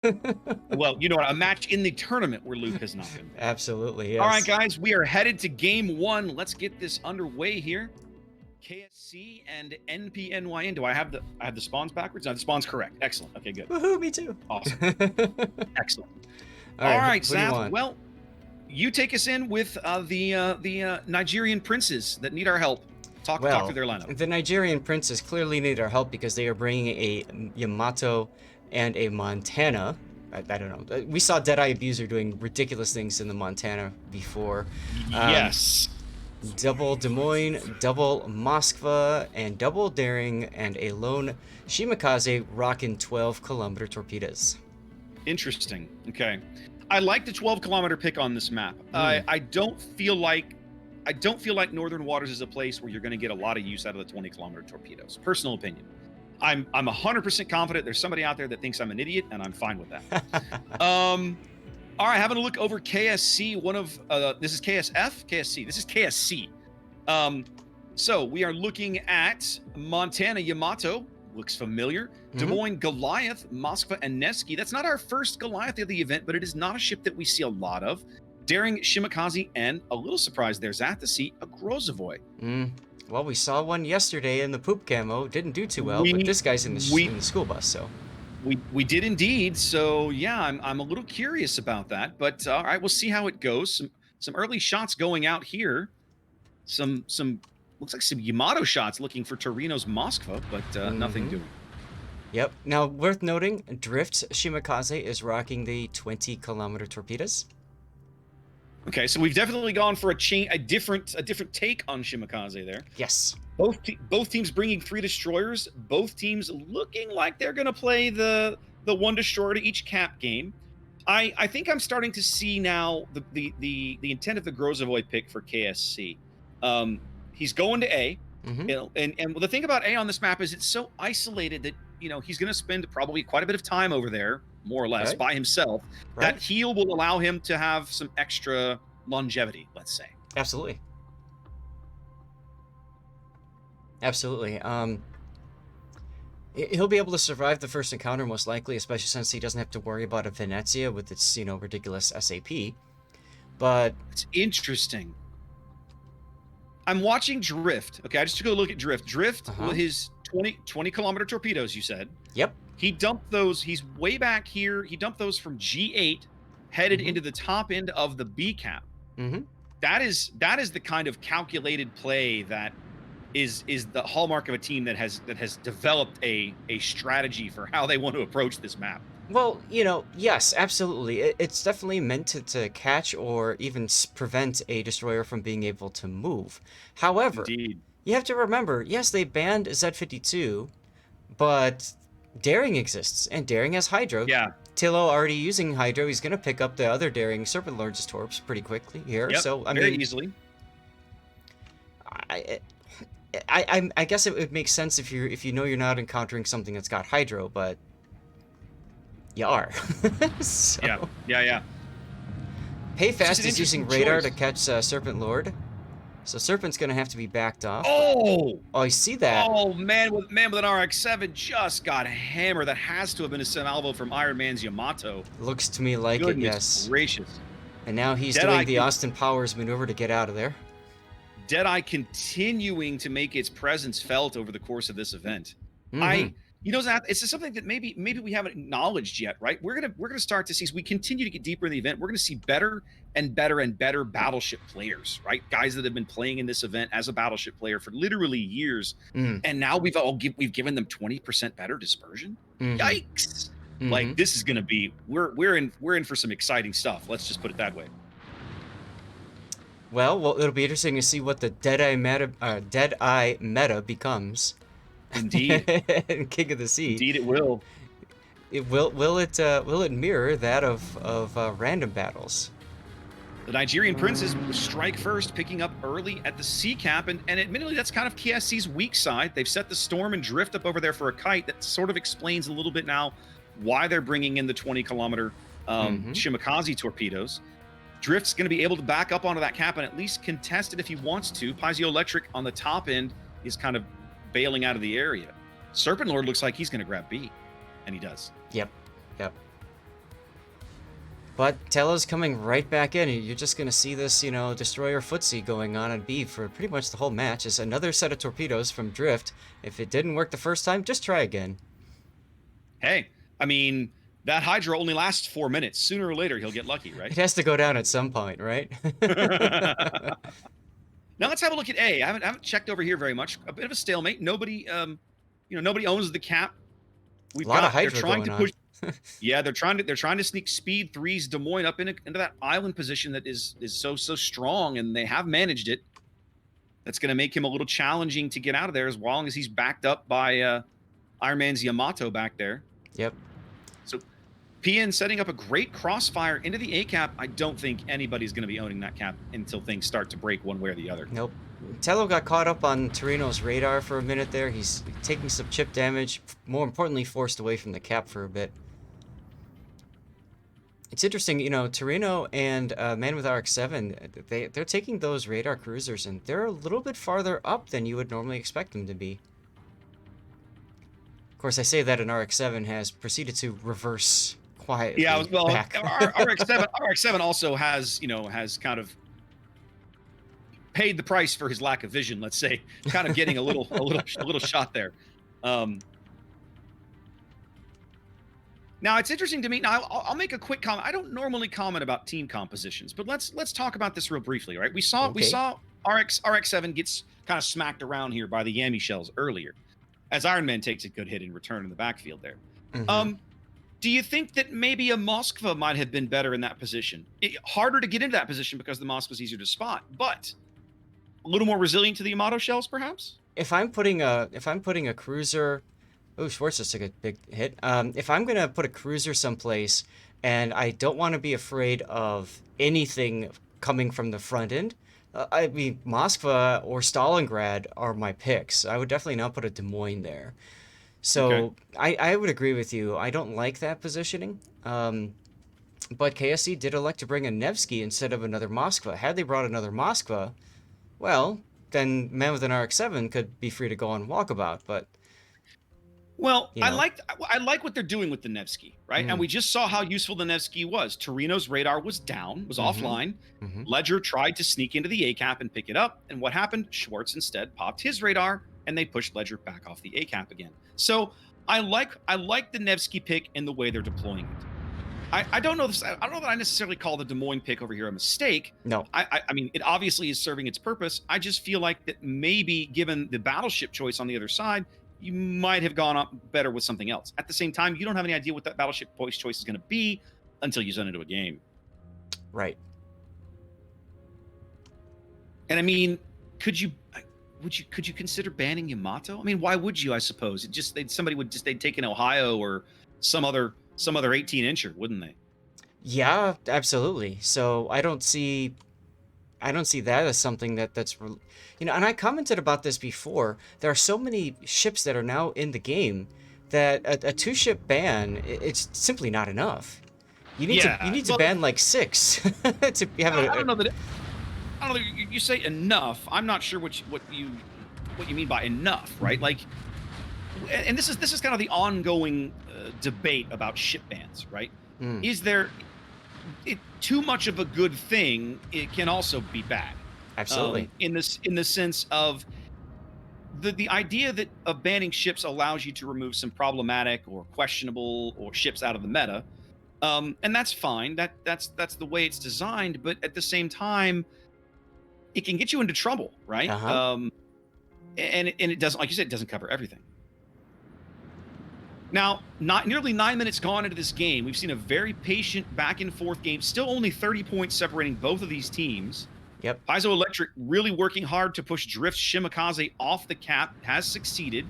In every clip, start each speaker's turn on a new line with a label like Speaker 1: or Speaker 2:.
Speaker 1: Well, you know what? A match in the tournament where Luke has not been.
Speaker 2: Absolutely,
Speaker 1: All right,
Speaker 2: yes.
Speaker 1: guys, we are headed to game one. Let's get this underway here. KSC and NPNYN. Do I have the spawns backwards? No, the spawns correct. Excellent. Okay, good.
Speaker 2: Woohoo, me too.
Speaker 1: Awesome. Excellent.
Speaker 2: All
Speaker 1: All
Speaker 2: right,
Speaker 1: right,
Speaker 2: who do you
Speaker 1: Zath.
Speaker 2: want?
Speaker 1: Well, you take us in with the Nigerian princes that need our help. Talk
Speaker 2: Well,
Speaker 1: through their lineup.
Speaker 2: the Nigerian princes clearly need our help because they are bringing a Yamato and a Montana. I don't know. We saw Deadeye Abuser doing ridiculous things in the Montana before.
Speaker 1: Yes.
Speaker 2: Double Des Moines, double Moskva, and double Daring, and a lone Shimakaze rocking 12-kilometer torpedoes.
Speaker 1: Interesting. Okay. I like the 12-kilometer pick on this map. I don't feel like Northern Waters is a place where you're going to get a lot of use out of the 20-kilometer torpedoes. Personal opinion. I'm 100% confident there's somebody out there that thinks I'm an idiot, and I'm fine with that. All right, having a look over KSC. This is KSF, KSC. This is KSC. So we are looking at Montana Yamato. Looks familiar. Des Moines Goliath, Moskva, and Nevsky. That's not our first Goliath of the event, but it is not a ship that we see a lot of. Daring Shimakaze, and a little surprise there's at to see a Grozovoy.
Speaker 2: Well, we saw one yesterday in the poop camo. Didn't do too well, but this guy's in the school bus, so.
Speaker 1: We did indeed. So yeah, I'm a little curious about that. But all right, we'll see how it goes. Some early shots going out here. Some looks like some Yamato shots looking for Torino's Moskva, but nothing doing.
Speaker 2: Yep. Now, worth noting, Drift Shimakaze is rocking the 20-kilometer torpedoes.
Speaker 1: Okay, so we've definitely gone for a different take on Shimakaze there.
Speaker 2: Yes.
Speaker 1: Both teams bringing 3 destroyers. Both teams looking like they're going to play the 1 destroyer to each cap game. I think I'm starting to see now the intent of the Grozovoy pick for KSC. He's going to A, and the thing about A on this map is it's so isolated that he's going to spend probably quite a bit of time over there, more or less, by himself. That heal will allow him to have some extra longevity, let's say.
Speaker 2: Absolutely. Absolutely. He'll be able to survive the first encounter most likely, especially since he doesn't have to worry about a Venezia with its ridiculous SAP. But
Speaker 1: it's interesting. I'm watching Drift. Okay, I just took a look at Drift. Drift with his 20-kilometer torpedoes, you said.
Speaker 2: Yep.
Speaker 1: He dumped those. He's way back here. He dumped those from G8, headed into the top end of the B cap. That is the kind of calculated play that is the hallmark of a team that has developed a strategy for how they want to approach this map.
Speaker 2: Well, yes, absolutely. It's definitely meant to catch or even prevent a destroyer from being able to move. However, you have to remember, yes, they banned Z52, but Daring exists, and Daring has Hydro.
Speaker 1: Yeah.
Speaker 2: Tillo already using Hydro. He's going to pick up the other Daring Serpent Lord's torps pretty quickly here.
Speaker 1: Yep,
Speaker 2: so,
Speaker 1: very easily.
Speaker 2: I guess it would make sense if you know you're not encountering something that's got Hydro, but you are. So.
Speaker 1: Yeah.
Speaker 2: Payfast is using radar to catch Serpent Lord, so Serpent's gonna have to be backed off.
Speaker 1: Oh,
Speaker 2: I see that.
Speaker 1: Oh man, with an RX-7 just got hammered. That has to have been a salvo from Iron Man's Yamato.
Speaker 2: Looks to me like it, yes.
Speaker 1: Gracious.
Speaker 2: And now he's doing the Austin Powers maneuver to get out of there. Deadeye
Speaker 1: continuing to make its presence felt over the course of this event. Zach, it's just something that maybe we haven't acknowledged yet, right? We're gonna start to see, as we continue to get deeper in the event, we're gonna see better and better and better battleship players, right? Guys that have been playing in this event as a battleship player for literally years, and now we've given them 20% better dispersion. Yikes! Like, this is gonna be we're in for some exciting stuff. Let's just put it that way.
Speaker 2: Well, it'll be interesting to see what the Deadeye meta becomes.
Speaker 1: Indeed.
Speaker 2: King of the Sea.
Speaker 1: Indeed, it will.
Speaker 2: Will it mirror that of random battles?
Speaker 1: The Nigerian princes strike first, picking up early at the C cap, and admittedly, that's kind of KSC's weak side. They've set the Storm and Drift up over there for a kite. That sort of explains a little bit now why they're bringing in the 20-kilometer Shimakaze torpedoes. Drift's going to be able to back up onto that cap and at least contest it if he wants to. Piezoelectric on the top end is kind of bailing out of the area. Serpent Lord looks like he's going to grab B, and he does.
Speaker 2: Yep. But Tello's coming right back in, and you're just going to see this, destroyer footsie going on B for pretty much the whole match. It's another set of torpedoes from Drift. If it didn't work the first time, just try again.
Speaker 1: Hey, I mean, that Hydra only lasts 4 minutes. Sooner or later, he'll get lucky, right?
Speaker 2: It has to go down at some point, right?
Speaker 1: Now let's have a look at A. I haven't checked over here very much. A bit of a stalemate. Nobody, nobody owns the cap.
Speaker 2: A lot of Hydra going on.
Speaker 1: Yeah, they're trying to sneak speed threes Des Moines up into that island position that is so strong, and they have managed it. That's going to make him a little challenging to get out of there as long as he's backed up by Iron Man's Yamato back there.
Speaker 2: Yep.
Speaker 1: So PN setting up a great crossfire into the A cap. I don't think anybody's going to be owning that cap until things start to break one way or the other.
Speaker 2: Nope. Tello got caught up on Torino's radar for a minute there. He's taking some chip damage. More importantly, forced away from the cap for a bit. It's interesting, Torino and Man with RX-7, they're taking those radar cruisers, and they're a little bit farther up than you would normally expect them to be. Of course, I say that an RX-7 has proceeded to reverse quietly.
Speaker 1: Yeah, well,
Speaker 2: back.
Speaker 1: RX-7 also has kind of paid the price for his lack of vision. Let's say, kind of getting a little shot there. Now it's interesting to me. Now I'll make a quick comment. I don't normally comment about team compositions, but let's talk about this real briefly, right? We saw RX-7 gets kind of smacked around here by the Yami shells earlier, as Iron Man takes a good hit in return in the backfield there.
Speaker 2: Mm-hmm.
Speaker 1: Do you think that maybe a Moskva might have been better in that position? Harder to get into that position because the Moskva's easier to spot, but a little more resilient to the Yamato shells, perhaps?
Speaker 2: If I'm putting a cruiser. Oh, Schwartz just took a big hit. If I'm going to put a cruiser someplace and I don't want to be afraid of anything coming from the front end, I mean, Moskva or Stalingrad are my picks. I would definitely not put a Des Moines there. So okay. I would agree with you. I don't like that positioning. But KSC did elect to bring a Nevsky instead of another Moskva. Had they brought another Moskva, well, then Man with an RX-7 could be free to go on walkabout, but...
Speaker 1: Well, I like what they're doing with the Nevsky, right? And we just saw how useful the Nevsky was. Torino's radar was down, was offline. Ledger tried to sneak into the A cap and pick it up. And what happened? Schwartz instead popped his radar, and they pushed Ledger back off the A cap again. So I like the Nevsky pick and the way they're deploying it. I don't know this. I don't know that I necessarily call the Des Moines pick over here a mistake.
Speaker 2: No.
Speaker 1: I mean, it obviously is serving its purpose. I just feel like that maybe given the battleship choice on the other side, you might have gone up better with something else. At the same time, you don't have any idea what that battleship choice is going to be until you send into a game.
Speaker 2: Right.
Speaker 1: And I mean, could you consider banning Yamato? I mean, why would you? I suppose they'd take an Ohio or some other 18-incher, wouldn't they?
Speaker 2: Yeah, absolutely. So I don't see that as something that's and I commented about this before. There are so many ships that are now in the game that a 2-ship ban, it's simply not enough. You need to ban like 6 to have
Speaker 1: I don't know that you say enough. I'm not sure what you mean by enough, right? Like, and this is kind of the ongoing debate about ship bans, right? Is there too much of a good thing? It can also be bad.
Speaker 2: Absolutely.
Speaker 1: In the sense of the idea that banning ships allows you to remove some problematic or questionable or ships out of the meta, and that's fine. That's the way it's designed. But at the same time, it can get you into trouble, right? And it doesn't, like you said, it doesn't cover everything. Now, nearly 9 minutes gone into this game, we've seen a very patient back and forth game. Still only 30 points separating both of these teams.
Speaker 2: Yep.
Speaker 1: Piezoelectric really working hard to push Drift's Shimakaze off the cap, has succeeded.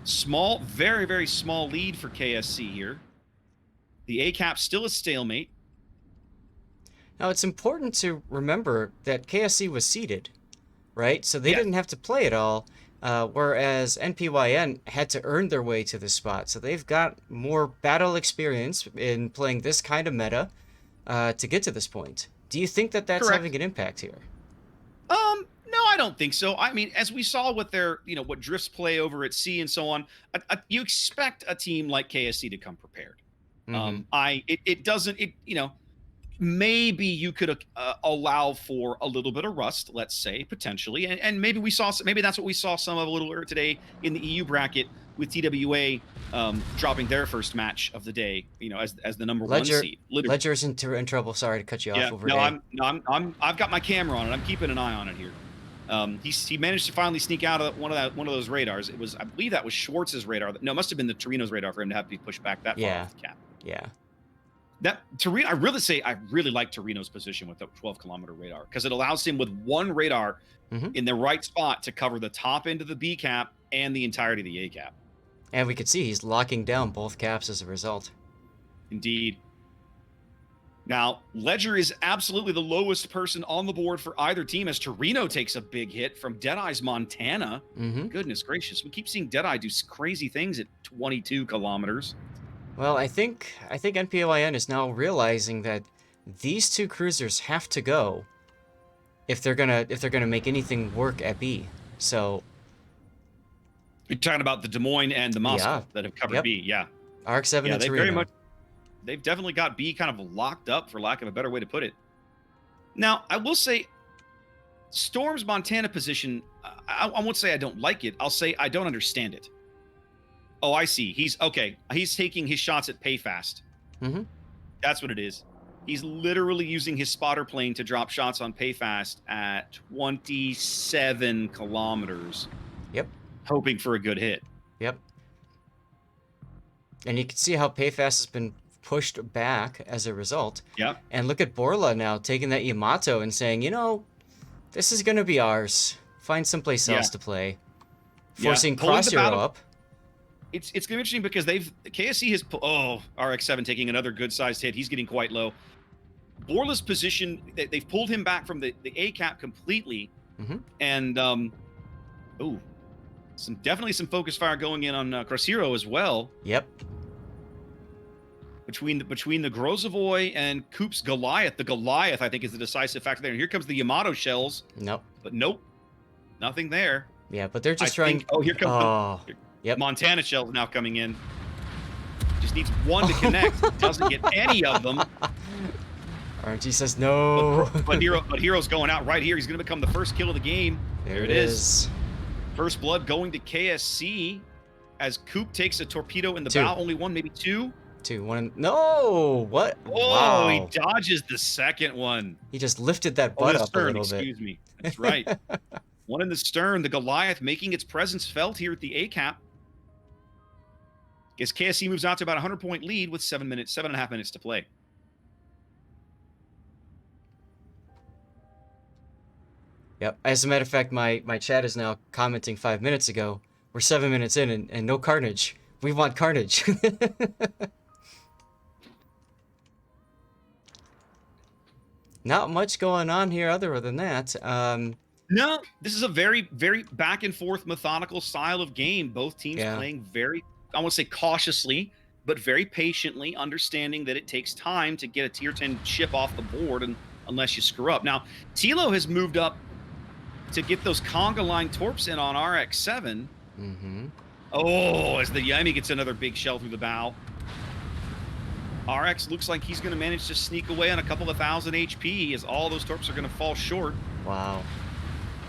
Speaker 1: Small, very, very small lead for KSC here. The A cap still a stalemate.
Speaker 2: Now, it's important to remember that KSC was seeded, right? So they didn't have to play it all. Whereas Npyn had to earn their way to this spot. So they've got more battle experience in playing this kind of meta to get to this point. Do you think that that's having an impact here?
Speaker 1: No, I don't think so. I mean, as we saw with their, what Drifts play over at sea and so on, you expect a team like KSC to come prepared.
Speaker 2: Mm-hmm.
Speaker 1: It doesn't, maybe you could allow for a little bit of rust, let's say, potentially, and maybe maybe that's what we saw some of a little earlier today in the EU bracket with TWA dropping their first match of the day, as the number one seed. Literally.
Speaker 2: Ledger's in trouble. Sorry to cut you off
Speaker 1: Yeah,
Speaker 2: over
Speaker 1: no,
Speaker 2: A.
Speaker 1: I've got my camera on it. I'm keeping an eye on it here. He managed to finally sneak out of one of those radars. I believe that was Schwartz's radar. No, it must have been the Torino's radar for him to have to be pushed back that far off the cap.
Speaker 2: Yeah.
Speaker 1: That Torino, I really like Torino's position with the 12-kilometer radar because it allows him with one radar in the right spot to cover the top end of the B cap and the entirety of the A cap.
Speaker 2: And we could see he's locking down both caps as a result.
Speaker 1: Indeed. Now, Ledger is absolutely the lowest person on the board for either team as Torino takes a big hit from Deadeye's Montana. Goodness gracious. We keep seeing Deadeye do crazy things at 22 kilometers.
Speaker 2: Well, I think NPNY is now realizing that these two cruisers have to go if they're gonna make anything work at B. So
Speaker 1: you're talking about the Des Moines and the Moscow that have covered B, yeah.
Speaker 2: RX-7 and Torino.
Speaker 1: They've definitely got B kind of locked up, for lack of a better way to put it. Now, I will say, Storm's Montana position, I won't say I don't like it. I'll say I don't understand it. Oh, I see. He's taking his shots at pay fast. That's what it is. He's literally using his spotter plane to drop shots on pay fast at 27 kilometers.
Speaker 2: Yep.
Speaker 1: Hoping for a good hit.
Speaker 2: Yep. And you can see how pay fast has been pushed back as a result.
Speaker 1: Yep.
Speaker 2: And look at Borla now taking that Yamato and saying, this is going to be ours. Find someplace else to play. Forcing Cross Hero up.
Speaker 1: It's going to be interesting because KSC has RX-7 taking another good sized hit. He's getting quite low. Borla's position, they've pulled him back from the A cap completely, and definitely some focus fire going in on Cross Hero as well.
Speaker 2: Yep.
Speaker 1: Between the Grozavoy and Coop's Goliath, the Goliath I think is the decisive factor there. And here comes the Yamato shells.
Speaker 2: Nope.
Speaker 1: But nope, nothing there.
Speaker 2: Yeah, but they're just trying.
Speaker 1: Here comes.
Speaker 2: Yep.
Speaker 1: Montana shells now coming in. Just needs one to connect. Doesn't get any of them.
Speaker 2: RNG says no.
Speaker 1: But Hero's going out right here. He's going to become the first kill of the game.
Speaker 2: There it is.
Speaker 1: First blood going to KSC as Coop takes a torpedo in the bow. Only one, maybe two.
Speaker 2: One. No. What?
Speaker 1: Oh,
Speaker 2: wow.
Speaker 1: He dodges the second one.
Speaker 2: He just lifted that butt up a little bit.
Speaker 1: Excuse me. That's right. One in the stern. The Goliath making its presence felt here at the A cap. As KSC moves out to about a 100-point lead with 7.5 minutes to play.
Speaker 2: Yep. As a matter of fact, my chat is now commenting 5 minutes ago. We're 7 minutes in and no carnage. We want carnage. Not much going on here other than that.
Speaker 1: No, this is a very, very back and forth methodical style of game. Both teams playing very, I won't say cautiously, but very patiently, understanding that it takes time to get a tier 10 ship off the board and unless you screw up. Now, Tilo has moved up to get those conga line torps in on RX-7. Oh, as the Yami gets another big shell through the bow. RX looks like he's going to manage to sneak away on a couple of thousand HP as all those torps are going to fall short.
Speaker 2: Wow.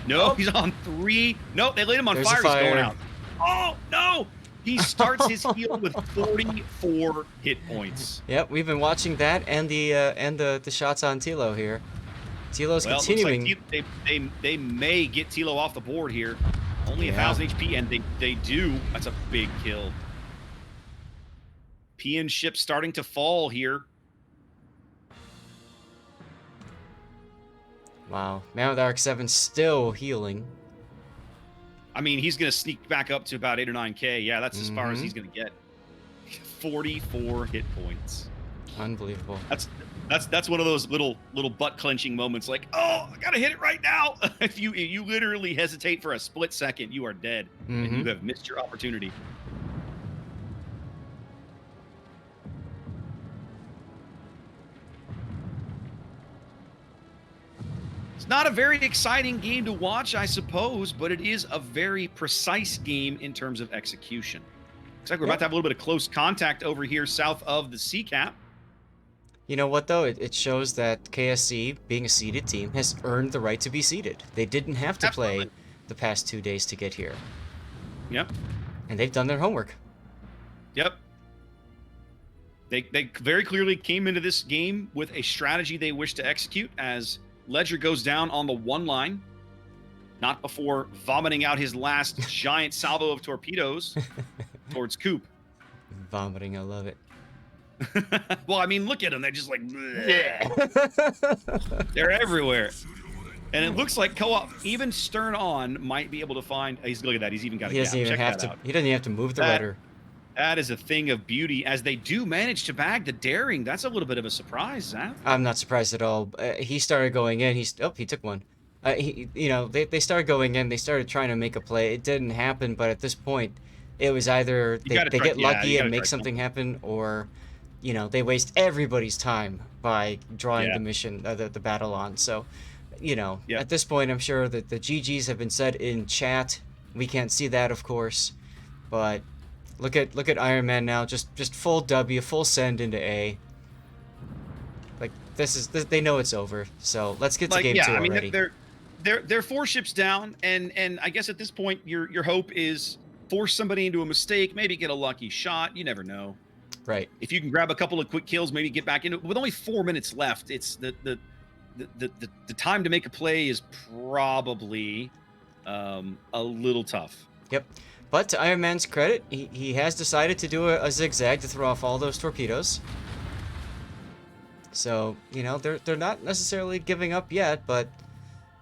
Speaker 1: No, he's on 3. No, they laid him on fire. He's going out. Oh, no! He starts his heal with 44 hit points.
Speaker 2: Yep, we've been watching that and the shots on Tilo here. Tilo's continuing.
Speaker 1: Like they may get Tilo off the board here. Only 1,000 HP, and they do. That's a big kill. PN ship starting to fall here.
Speaker 2: Wow. Man with RX-7 still healing.
Speaker 1: I mean, he's going to sneak back up to about 8 or 9K. Yeah, that's as far as he's going to get. 44 hit points.
Speaker 2: Unbelievable.
Speaker 1: That's one of those little butt clenching moments. Like, oh, I gotta hit it right now. If you literally hesitate for a split second, you are dead, and you have missed your opportunity. It's not a very exciting game to watch, I suppose, but it is a very precise game in terms of execution. Looks like we're about to have a little bit of close contact over here south of the sea cap.
Speaker 2: You know what, though? It shows that KSC, being a seeded team, has earned the right to be seeded. They didn't have to play the past 2 days to get here.
Speaker 1: Yep.
Speaker 2: And they've done their homework.
Speaker 1: Yep. They very clearly came into this game with a strategy they wish to execute as Ledger goes down on the 1 line, not before vomiting out his last giant salvo of torpedoes towards Coop.
Speaker 2: Vomiting, I love it.
Speaker 1: Well, I mean, look at them. They're just like, they're everywhere. And it looks like co-op, even stern on, might be able to find. Look at that. He's even got a gap.
Speaker 2: He doesn't even have to move the rudder.
Speaker 1: That is a thing of beauty, as they do manage to bag the daring. That's a little bit of a surprise, Zach.
Speaker 2: I'm not surprised at all. He started going in. He took one. They started going in. They started trying to make a play. It didn't happen, but at this point, it was either they get lucky and make something happen, or, they waste everybody's time by drawing the mission, the battle on. So, at this point, I'm sure that the GGs have been said in chat. We can't see that, of course, but look at Iron Man now, just full W, full send into A. Like they know it's over. So let's get to game 2 already.
Speaker 1: I mean, they're 4 ships down, and I guess at this point your hope is force somebody into a mistake, maybe get a lucky shot. You never know.
Speaker 2: Right.
Speaker 1: If you can grab a couple of quick kills, maybe get back into it. With only 4 minutes left, it's the time to make a play is probably a little tough.
Speaker 2: Yep. But to Iron Man's credit, he has decided to do a zigzag to throw off all those torpedoes. So, they're not necessarily giving up yet, but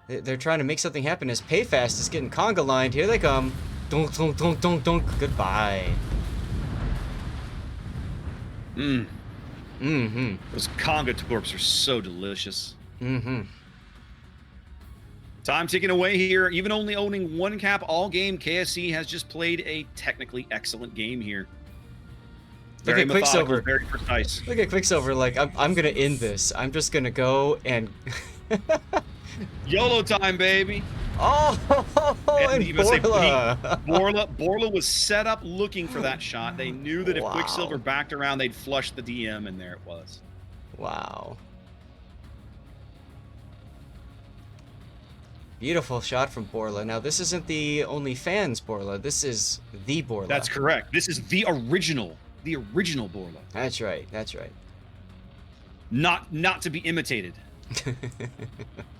Speaker 2: they're trying to make something happen as Payfast is getting conga lined. Here they come. Dunk, dunk, dunk, dunk, dunk. Goodbye.
Speaker 1: Those conga torps are so delicious. Time ticking away here. Even only owning 1 cap all game, KSC has just played a technically excellent game here.
Speaker 2: Look at Quicksilver.
Speaker 1: Very precise.
Speaker 2: Look at Quicksilver. Like, I'm gonna end this. I'm just gonna go and
Speaker 1: YOLO time, baby.
Speaker 2: Oh, and
Speaker 1: Borla was set up looking for that shot. They knew that if Quicksilver backed around, they'd flush the DM, and there it was.
Speaker 2: Wow. Beautiful shot from Borla. Now, this isn't the OnlyFans Borla. This is the Borla.
Speaker 1: That's correct. This is the original Borla.
Speaker 2: That's right. That's right.
Speaker 1: Not to be imitated.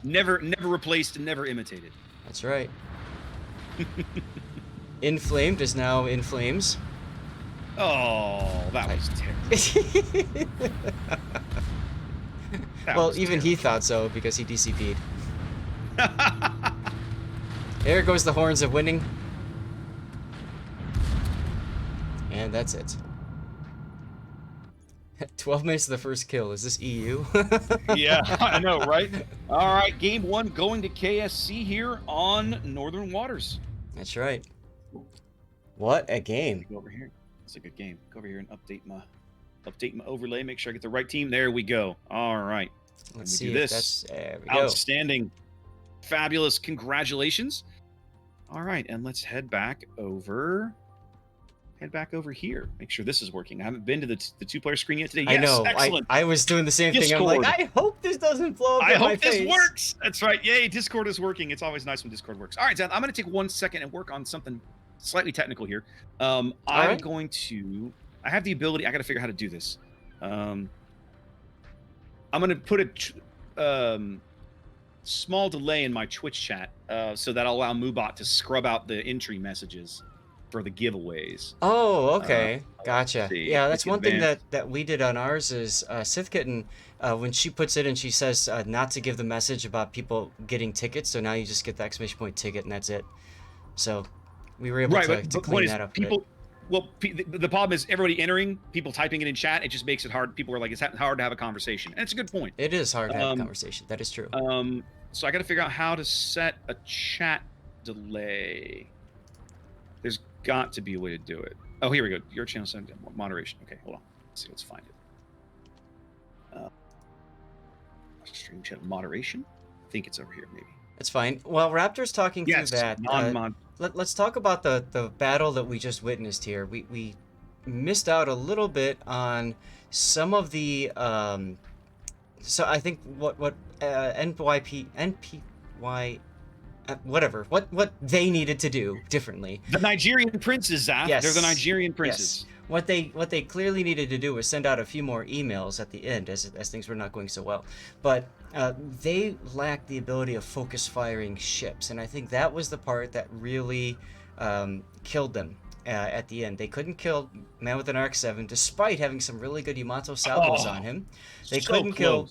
Speaker 1: Never replaced and never imitated.
Speaker 2: That's right. Inflamed is now in flames.
Speaker 1: Oh, that was terrible.
Speaker 2: Well, even he thought so because he DCP'd. There goes the horns of winning. And that's it. 12 minutes to the first kill. Is this EU?
Speaker 1: Yeah, I know, right? All right, game 1 going to KSC here on Northern Waters.
Speaker 2: That's right. What a game.
Speaker 1: Go over here. It's a good game. Go over here and update my overlay. Make sure I get the right team. There we go. All right.
Speaker 2: Let's see if that's... There we go.
Speaker 1: Outstanding. Fabulous. Congratulations. All right, and let's head back over here. Make sure this is working. I haven't been to the 2-player screen yet today. Yes,
Speaker 2: I know.
Speaker 1: Excellent.
Speaker 2: I was doing the same thing. I'm like, I hope this doesn't blow up in my face.
Speaker 1: I hope this works. That's right. Yay, Discord is working. It's always nice when Discord works. All right, Zach, I'm going to take 1 second and work on something slightly technical here. I have the ability. I got to figure out how to do this. I'm going to put a small delay in my Twitch chat so that'll allow Moobot to scrub out the entry messages for the giveaways.
Speaker 2: Oh, okay. Gotcha. Yeah, that's one thing that we did on ours is Sith Kitten, when she puts it in, she says not to give the message about people getting tickets, so now you just get the exclamation point ticket and that's it. So we were able to clean that up.
Speaker 1: The problem is everybody entering, people typing it in chat, it just makes it hard. People are like, it's hard to have a conversation. And it's a good point.
Speaker 2: It is hard to have a conversation. That is true.
Speaker 1: So I got to figure out how to set a chat delay. There's got to be a way to do it. Oh, here we go. Your channel set moderation. Okay, hold on. Let's find it. Stream chat moderation. I think it's over here, maybe.
Speaker 2: It's fine. While Raptor's talking through that, let's talk about the battle that we just witnessed here. We missed out a little bit on some of the so I think what NPY whatever what they needed to do differently.
Speaker 1: The Nigerian princes, Zaf.
Speaker 2: Yes.
Speaker 1: They're the Nigerian princes.
Speaker 2: Yes. What they clearly needed to do was send out a few more emails at the end as things were not going so well. But they lacked the ability of focus firing ships, and I think that was the part that really killed them at the end. They couldn't kill Man with an RX-7 despite having some really good Yamato salvos on him. They couldn't kill.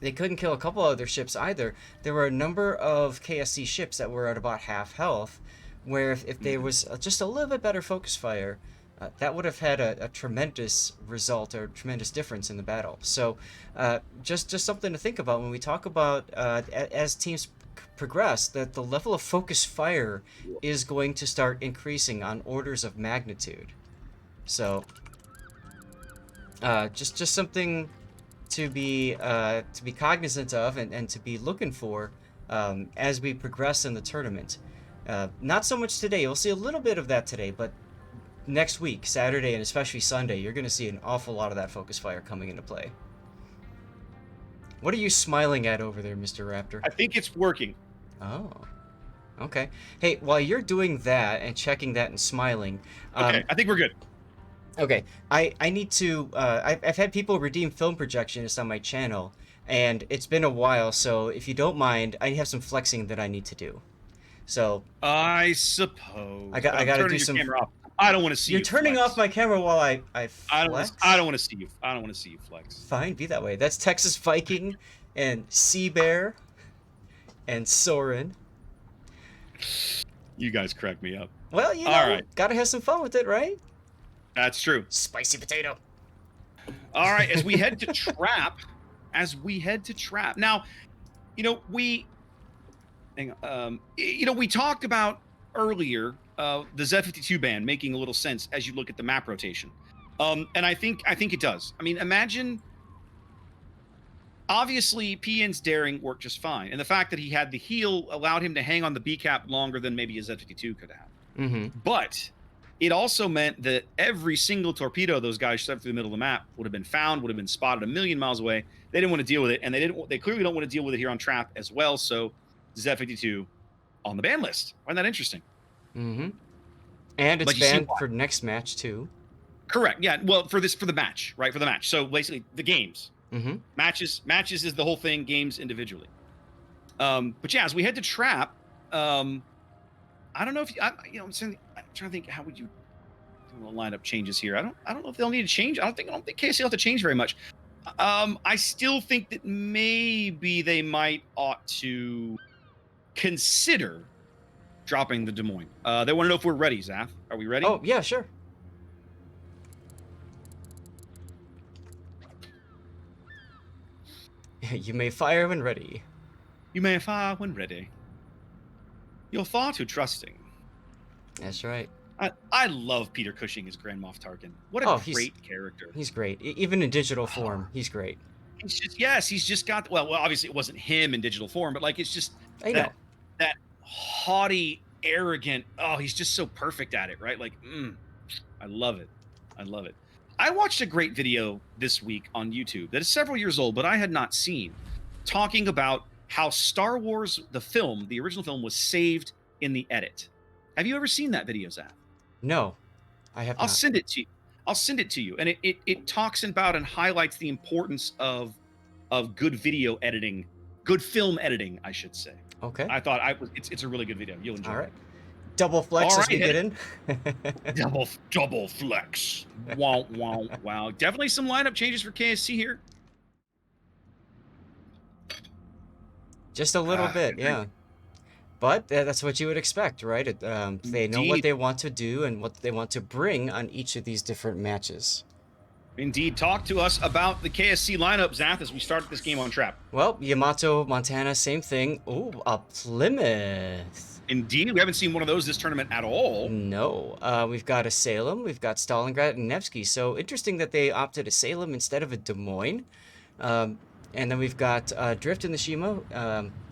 Speaker 2: They couldn't kill a couple other ships either. There were a number of KSC ships that were at about half health, where if there was just a little bit better focus fire, that would have had a tremendous result or a tremendous difference in the battle. So just something to think about when we talk about as teams progress, that the level of focus fire is going to start increasing on orders of magnitude. So just something to be cognizant of and to be looking for as we progress in the tournament. Not so much today. You'll see a little bit of that today, but next week, Saturday and especially Sunday, you're going to see an awful lot of that focus fire coming into play. What are you smiling at over there, Mr. Raptor?
Speaker 1: I think it's working.
Speaker 2: Oh, okay. Hey, while you're doing that and checking that and smiling...
Speaker 1: Okay, I think we're good.
Speaker 2: Okay, I need to... I've had people redeem film projectionists on my channel, and it's been a while, so if you don't mind, I have some flexing that I need to do. So...
Speaker 1: I suppose.
Speaker 2: I got to do some...
Speaker 1: Camera off. I don't want to see you.
Speaker 2: You're turning off my camera while I flex?
Speaker 1: I don't want to see you. I don't want to see you flex.
Speaker 2: Fine, be that way. That's Texas Viking and Sea Bear and Soren.
Speaker 1: You guys crack me up.
Speaker 2: Well, you know,
Speaker 1: all right.
Speaker 2: Gotta have some fun with it, right?
Speaker 1: That's true.
Speaker 2: Spicy potato.
Speaker 1: All right, as we head to trap, now, we talked about earlier the Z52 ban making a little sense as you look at the map rotation, and I think it does. I mean, imagine. Obviously, PN's daring worked just fine, and the fact that he had the heal allowed him to hang on the B cap longer than maybe a Z52 could have.
Speaker 2: Mm-hmm.
Speaker 1: But it also meant that every single torpedo those guys shoved through the middle of the map would have been found, would have been spotted a million miles away. They didn't want to deal with it, and they clearly don't want to deal with it here on Trap as well. So Z52 on the ban list. Find that interesting.
Speaker 2: Mm-hmm. And it's banned for next match too.
Speaker 1: Correct. Yeah. Well, for the match, right? For the match. So basically, the games.
Speaker 2: Mm-hmm.
Speaker 1: Matches is the whole thing. Games individually. But yeah, as we head to Trap, I don't know if I'm trying to think, how would you do lineup changes here? I don't know if they'll need to change. I don't think KSC will have to change very much. I still think that maybe they ought to consider dropping the Des Moines. They want to know if we're ready, Zaf. Are we ready?
Speaker 2: Oh, yeah, sure. You may fire when ready.
Speaker 1: You may fire when ready. You're far too trusting.
Speaker 2: That's right.
Speaker 1: I love Peter Cushing as Grand Moff Tarkin. What a great character.
Speaker 2: He's great. Even in digital form, he's great.
Speaker 1: He's just got, well, obviously it wasn't him in digital form, but like, it's just that haughty, arrogant, he's just so perfect at it, right? Like, I love it. I watched a great video this week on YouTube that is several years old, but I had not seen, talking about how Star Wars, the original film, was saved in the edit. Have you ever seen that video, Zach?
Speaker 2: No, I have not.
Speaker 1: I'll send it to you. And it talks about and highlights the importance of good video editing, good film editing, I should say.
Speaker 2: Okay.
Speaker 1: I thought it's a really good video. You'll enjoy it.
Speaker 2: Double flex as we get in.
Speaker 1: double flex. Wow. Definitely some lineup changes for KSC here.
Speaker 2: Just a little bit, yeah. But that's what you would expect, right? They know what they want to do and what they want to bring on each of these different matches.
Speaker 1: Indeed. Talk to us about the KSC lineup, Zath, as we start this game on Trap.
Speaker 2: Well, Yamato, Montana, same thing. Ooh, a Plymouth.
Speaker 1: Indeed. We haven't seen one of those this tournament at all.
Speaker 2: No. We've got a Salem, we've got Stalingrad, and Nevsky. So interesting that they opted a Salem instead of a Des Moines. And then we've got Drift in the Shima.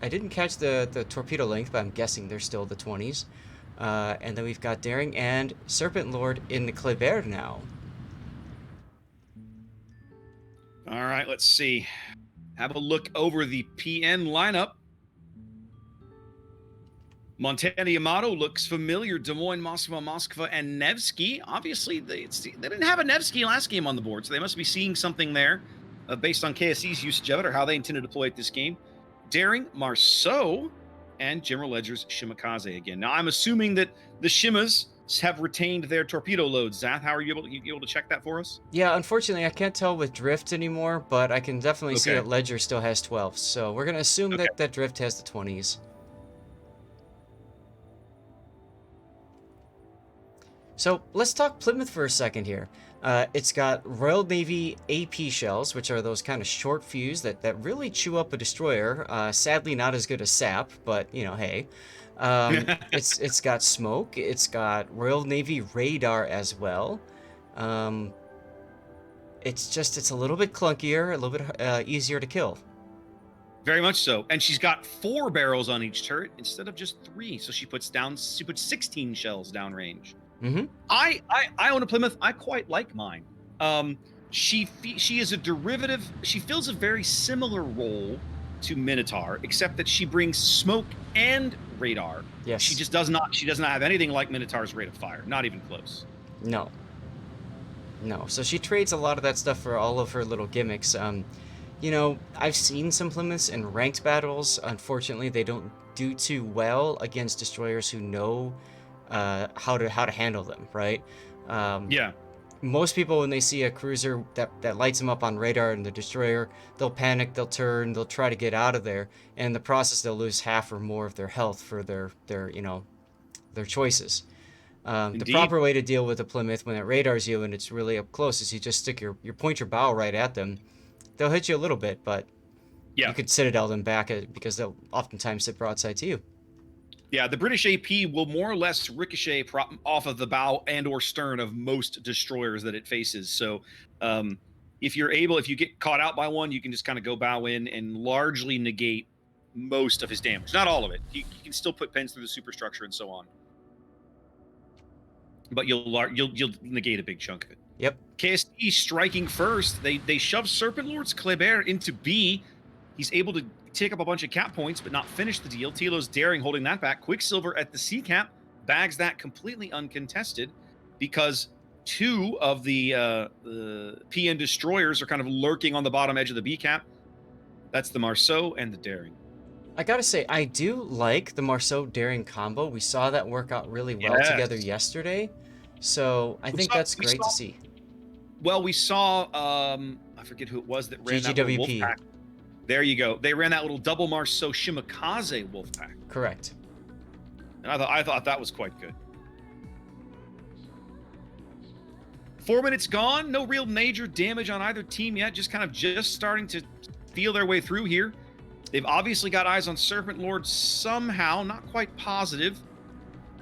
Speaker 2: I didn't catch the torpedo length, but I'm guessing they're still the 20s. And then we've got Daring and Serpent Lord in the Kleber now.
Speaker 1: All right, let's see. Have a look over the PN lineup. Montana Yamato looks familiar. Des Moines, Moskva, and Nevsky. Obviously, they didn't have a Nevsky last game on the board, so they must be seeing something there based on KSC's usage of it or how they intend to deploy it this game. Daring, Marceau, and General Ledger's Shimakaze again. Now, I'm assuming that the Shimas have retained their torpedo loads. Zath, how are you able to check that for us?
Speaker 2: Yeah, unfortunately, I can't tell with Drift anymore, but I can definitely see that Ledger still has 12. So we're going to assume that Drift has the 20s. So let's talk Plymouth for a second here. It's got Royal Navy AP shells, which are those kind of short fuse that really chew up a destroyer. Sadly, not as good as SAP, but, you know, hey. It's got smoke. It's got Royal Navy radar as well. It's a little bit clunkier, a little bit easier to kill.
Speaker 1: Very much so. And she's got 4 barrels on each turret instead of just 3. So she puts 16 shells downrange.
Speaker 2: Mm-hmm.
Speaker 1: I own a Plymouth. I quite like mine. She is a derivative. She fills a very similar role to Minotaur, except that she brings smoke and radar.
Speaker 2: Yes.
Speaker 1: She just does not. She does not have anything like Minotaur's rate of fire. Not even close.
Speaker 2: No. So she trades a lot of that stuff for all of her little gimmicks. You know, I've seen some Plymouths in ranked battles. Unfortunately, they don't do too well against destroyers who know how to handle them, right?
Speaker 1: Yeah.
Speaker 2: Most people, when they see a cruiser that lights them up on radar and the destroyer, they'll panic, they'll turn, they'll try to get out of there, and in the process they'll lose half or more of their health for their choices. The proper way to deal with a Plymouth when it radars you and it's really up close is you just stick your point your bow right at them. They'll hit you a little bit, but you could citadel them back because they'll oftentimes sit broadside to you.
Speaker 1: Yeah, the British AP will more or less ricochet off of the bow and or stern of most destroyers that it faces. So if you get caught out by one, you can just kind of go bow in and largely negate most of his damage. Not all of it. You can still put pins through the superstructure and so on. But you'll negate a big chunk of it.
Speaker 2: Yep.
Speaker 1: KSD striking first. They shove Serpent Lord's Kleber into B. He's able to take up a bunch of cap points, but not finish the deal. Tilo's Daring holding that back. Quicksilver at the C cap bags that completely uncontested because 2 of the PN destroyers are kind of lurking on the bottom edge of the B cap. That's the Marceau and the Daring.
Speaker 2: I gotta say, I do like the Marceau Daring combo. We saw that work out really well together yesterday, so I think that's great to see.
Speaker 1: Well, we saw I forget who it was that ran that wolf pack. There you go. They ran that little double Marceau Shimakaze wolf pack.
Speaker 2: Correct.
Speaker 1: And I thought that was quite good. 4 minutes gone. No real major damage on either team yet. Just starting to feel their way through here. They've obviously got eyes on Serpent Lord somehow. Not quite positive.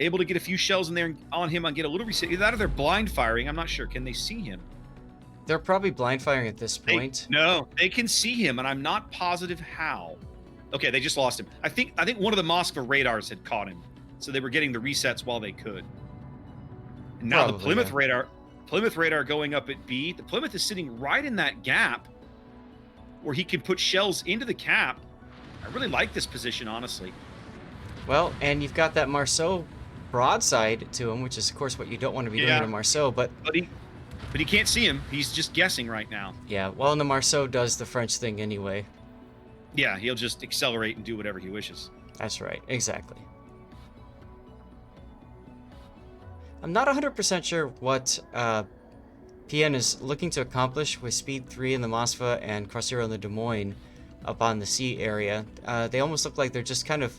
Speaker 1: Able to get a few shells in there on him and get a little reset. Either that or they're blind firing. I'm not sure. Can they see him?
Speaker 2: They're probably blind firing at this point.
Speaker 1: No, they can see him, and I'm not positive how. Okay, they just lost him. I think one of the Moskva radars had caught him, so they were getting the resets while they could. And now the Plymouth radar going up at B. The Plymouth is sitting right in that gap where he can put shells into the cap. I really like this position, honestly.
Speaker 2: Well, and you've got that Marceau broadside to him, which is, of course, what you don't want to be doing to Marceau, but
Speaker 1: he can't see him. He's just guessing right now.
Speaker 2: Yeah, well, and the Marceau does the French thing anyway.
Speaker 1: Yeah, he'll just accelerate and do whatever he wishes.
Speaker 2: That's right, exactly. I'm not 100% sure what PN is looking to accomplish with Speed 3 in the Moskva and Crossero in the Des Moines up on the sea area. They almost look like they're just kind of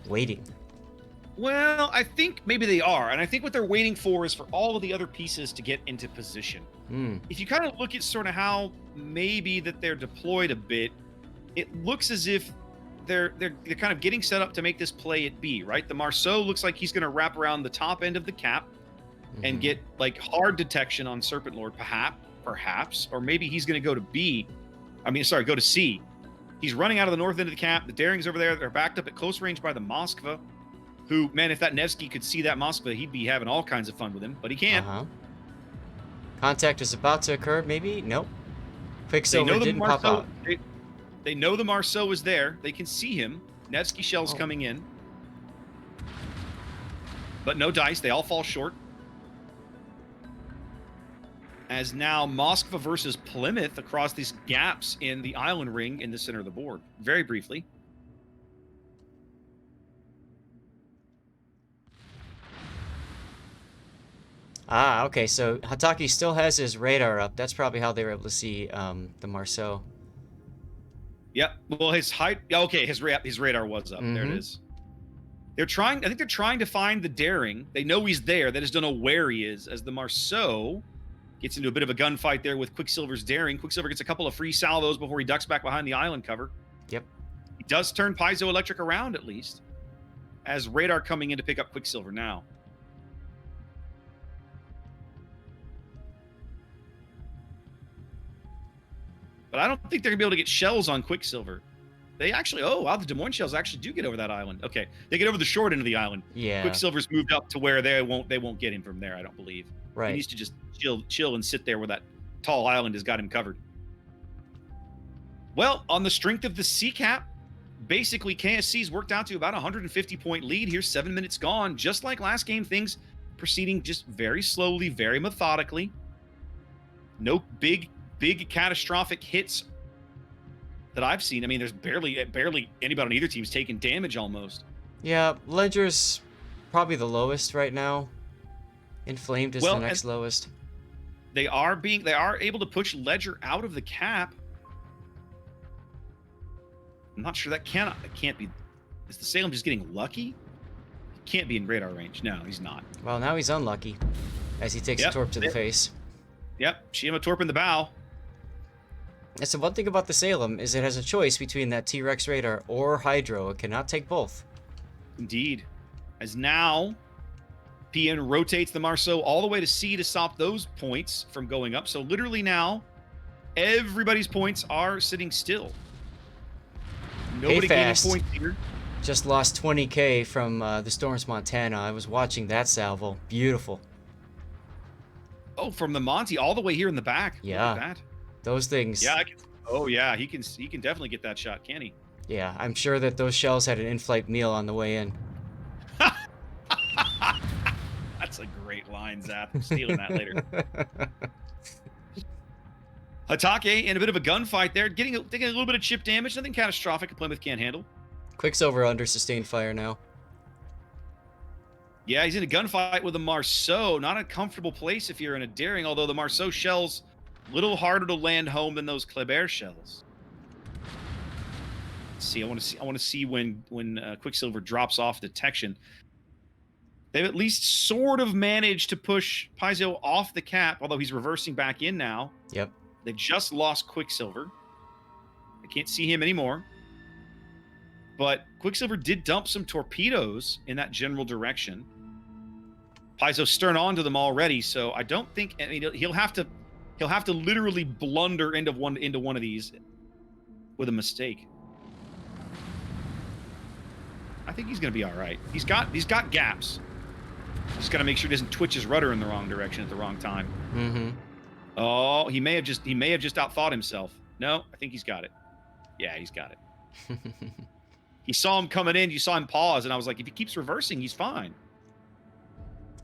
Speaker 2: waiting.
Speaker 1: Well, I think maybe they are, and I think what they're waiting for is for all of the other pieces to get into position. If you kind of look at sort of how maybe that they're deployed a bit, it looks as if they're kind of getting set up to make this play at B, right? The Marceau looks like he's going to wrap around the top end of the cap and get like hard detection on Serpent Lord, perhaps, or maybe he's going to go to go to C. He's running out of the north end of the cap. The Daring's over there. They're backed up at close range by the Moskva. Who, man, if that Nevsky could see that Moskva, he'd be having all kinds of fun with him, but he can't.
Speaker 2: Contact is about to occur, maybe? Nope. Quicksilver didn't pop out.
Speaker 1: They know the Marceau is there. They can see him. Nevsky shells coming in. But no dice. They all fall short. As now Moskva versus Plymouth across these gaps in the island ring in the center of the board. Very briefly.
Speaker 2: Ah, okay, so Hatake still has his radar up. That's probably how they were able to see the Marceau.
Speaker 1: Yep. Well, his height. Okay, his radar was up. There it is. They're trying. I think they're trying to find the Daring. They know he's there. They just don't know where he is. As the Marceau gets into a bit of a gunfight there with Quicksilver's Daring. Quicksilver gets a couple of free salvos before he ducks back behind the island cover.
Speaker 2: Yep.
Speaker 1: He does turn Piezoelectric around at least. As radar coming in to pick up Quicksilver now. But I don't think they're going to be able to get shells on Quicksilver. They actually, oh, wow, the Des Moines shells actually do get over that island. Okay, they get over the short end of the island.
Speaker 2: Yeah.
Speaker 1: Quicksilver's moved up to where they won't get him from there, I don't believe.
Speaker 2: Right.
Speaker 1: He needs to just chill and sit there where that tall island has got him covered. Well, on the strength of the C cap, basically KSC's worked out to about a 150-point lead. Here's 7 minutes gone. Just like last game, things proceeding just very slowly, very methodically. No big catastrophic hits that I've seen. I mean, there's barely anybody on either team's taking damage almost.
Speaker 2: Yeah, Ledger's probably the lowest right now. Inflamed is the next lowest.
Speaker 1: They are able to push Ledger out of the cap. I'm not sure that can't be. Is the Salem just getting lucky? He can't be in radar range. No, he's not.
Speaker 2: Well, now he's unlucky as he takes a torp to the face.
Speaker 1: Yep, Shima torp in the bow.
Speaker 2: That's the one thing about the Salem is it has a choice between that T-Rex radar or Hydro. It cannot take both.
Speaker 1: Indeed. As now, PN rotates the Marceau all the way to C to stop those points from going up. So literally now, everybody's points are sitting still. Nobody gaining points here.
Speaker 2: Just lost 20K from the Storms Montana. I was watching that salvo. Beautiful.
Speaker 1: Oh, from the Monty all the way here in the back.
Speaker 2: Yeah.
Speaker 1: Look at that.
Speaker 2: Those things.
Speaker 1: Yeah. He can definitely get that shot, can he?
Speaker 2: Yeah, I'm sure that those shells had an in-flight meal on the way in.
Speaker 1: That's a great line, Zap. I'm stealing that later. Hatake in a bit of a gunfight there, taking a little bit of chip damage. Nothing catastrophic Plymouth can't handle.
Speaker 2: Quicksilver under sustained fire now.
Speaker 1: Yeah, he's in a gunfight with the Marceau. Not a comfortable place if you're in a Daring, although the Marceau shells a little harder to land home than those Kleber shells. Let's see, I want to see when Quicksilver drops off detection. They've at least sort of managed to push Paizo off the cap, although he's reversing back in now.
Speaker 2: Yep.
Speaker 1: They just lost Quicksilver. I can't see him anymore. But Quicksilver did dump some torpedoes in that general direction. Paizo's stern onto them already, so I don't think. I mean, he'll have to literally blunder into one of these with a mistake. I think he's going to be all right. He's got gaps. Just got to make sure he doesn't twitch his rudder in the wrong direction at the wrong time.
Speaker 2: Mm-hmm.
Speaker 1: Oh, he may have just outthought himself. No, I think he's got it. Yeah, he's got it. He saw him coming in. You saw him pause, and I was like, if he keeps reversing, he's fine.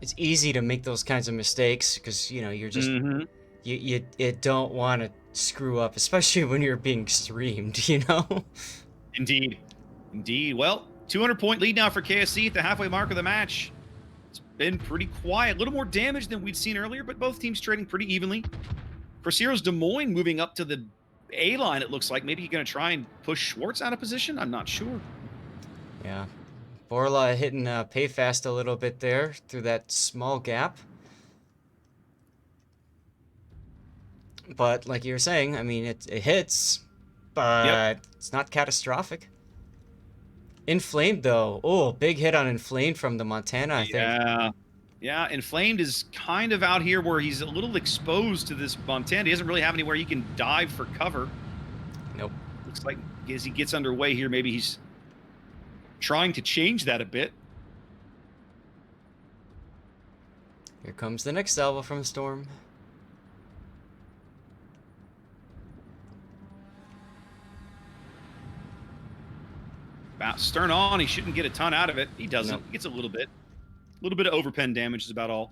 Speaker 2: It's easy to make those kinds of mistakes because you're just you don't want to screw up, especially when you're being streamed.
Speaker 1: Indeed. Well, 200-point lead now for KSC at the halfway mark of the match. It's been pretty quiet. A little more damage than we'd seen earlier, but both teams trading pretty evenly. Cruzero's Des Moines moving up to the A line, it looks like. Maybe he's going to try and push Schwartz out of position? I'm not sure.
Speaker 2: Yeah. Borla hitting pay fast a little bit there through that small gap. But like you were saying, I mean, it hits, but it's not catastrophic. Inflamed, though. Oh, big hit on Inflamed from the Montana, I think.
Speaker 1: Yeah, Inflamed is kind of out here where he's a little exposed to this Montana. He doesn't really have anywhere he can dive for cover.
Speaker 2: Nope.
Speaker 1: Looks like as he gets underway here, maybe he's trying to change that a bit.
Speaker 2: Here comes the next salvo from Storm.
Speaker 1: Stern on. He shouldn't get a ton out of it. He doesn't.
Speaker 2: Nope.
Speaker 1: He gets a little bit. A little bit of overpen damage is about all.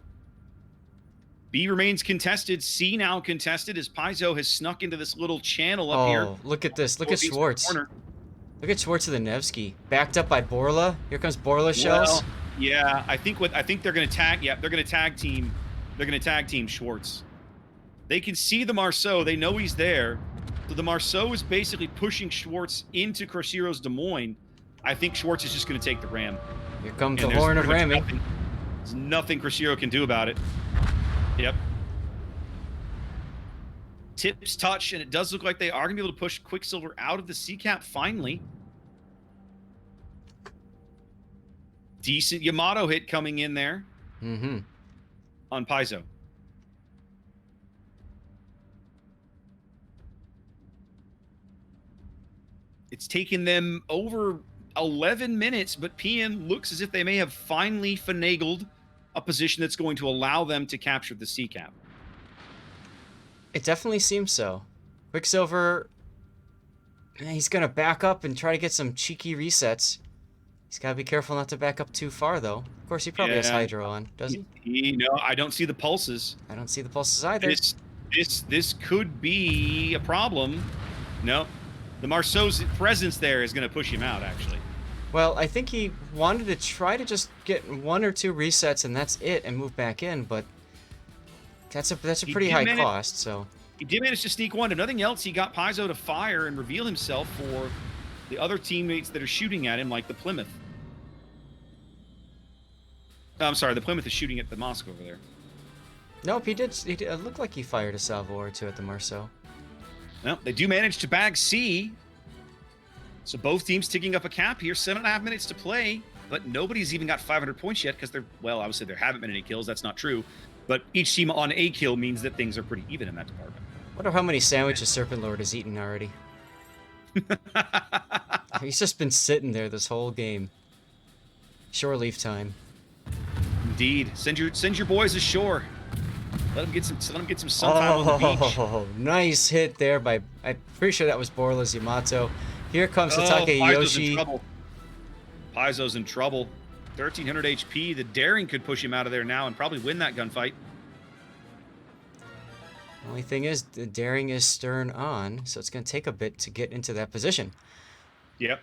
Speaker 1: B remains contested. C now contested as Paizo has snuck into this little channel up here.
Speaker 2: Oh, look at this. Look at Schwartz. Look at Schwartz of the Nevsky. Backed up by Borla. Here comes Borla shells.
Speaker 1: Well, yeah, I think they're gonna tag. Yeah, they're gonna tag team. They're gonna tag team Schwartz. They can see the Marceau. They know he's there. So the Marceau is basically pushing Schwartz into Crosiero's Des Moines. I think Schwartz is just gonna take the ram.
Speaker 2: Here comes the horn of ramming.
Speaker 1: There's nothing Crosiero can do about it. Yep. Tips touch, and it does look like they are going to be able to push Quicksilver out of the C-cap finally. Decent Yamato hit coming in there.
Speaker 2: Mm-hmm.
Speaker 1: On Paizo. It's taken them over 11 minutes, but PN looks as if they may have finally finagled a position that's going to allow them to capture the C-cap.
Speaker 2: It definitely seems so. Quicksilver, he's going to back up and try to get some cheeky resets. He's got to be careful not to back up too far, though. Of course, he probably has Hydro on, doesn't
Speaker 1: he? No, I don't see the pulses.
Speaker 2: I don't see the pulses either.
Speaker 1: This could be a problem. No. The Marceau's presence there is going to push him out, actually.
Speaker 2: Well, I think he wanted to try to just get 1 or 2 resets and that's it and move back in, but that's a pretty high cost, so.
Speaker 1: He did manage to sneak one. If nothing else, he got Paizo to fire and reveal himself for the other teammates that are shooting at him, like the Plymouth. I'm sorry, the Plymouth is shooting at the Mosque over there.
Speaker 2: Nope, he did. It looked like he fired a salvo or 2 at the Marceau.
Speaker 1: Well, they do manage to bag C. So both teams ticking up a cap here. 7.5 minutes to play, but nobody's even got 500 points yet because they're, well, obviously there haven't been any kills. That's not true. But each team on a kill means that things are pretty even in that department.
Speaker 2: Wonder how many sandwiches Serpent Lord has eaten already. He's just been sitting there this whole game. Shore leave time.
Speaker 1: Indeed. Send your boys ashore. Let them get some sun time on the beach.
Speaker 2: Oh, nice hit there by, I'm pretty sure that was Borla's Yamato. Here comes Satake Yoshi.
Speaker 1: Paizo's in trouble. 1300 HP. The Daring could push him out of there now and probably win that gunfight.
Speaker 2: Only thing is, the Daring is Stern on, so it's going to take a bit to get into that position.
Speaker 1: Yep.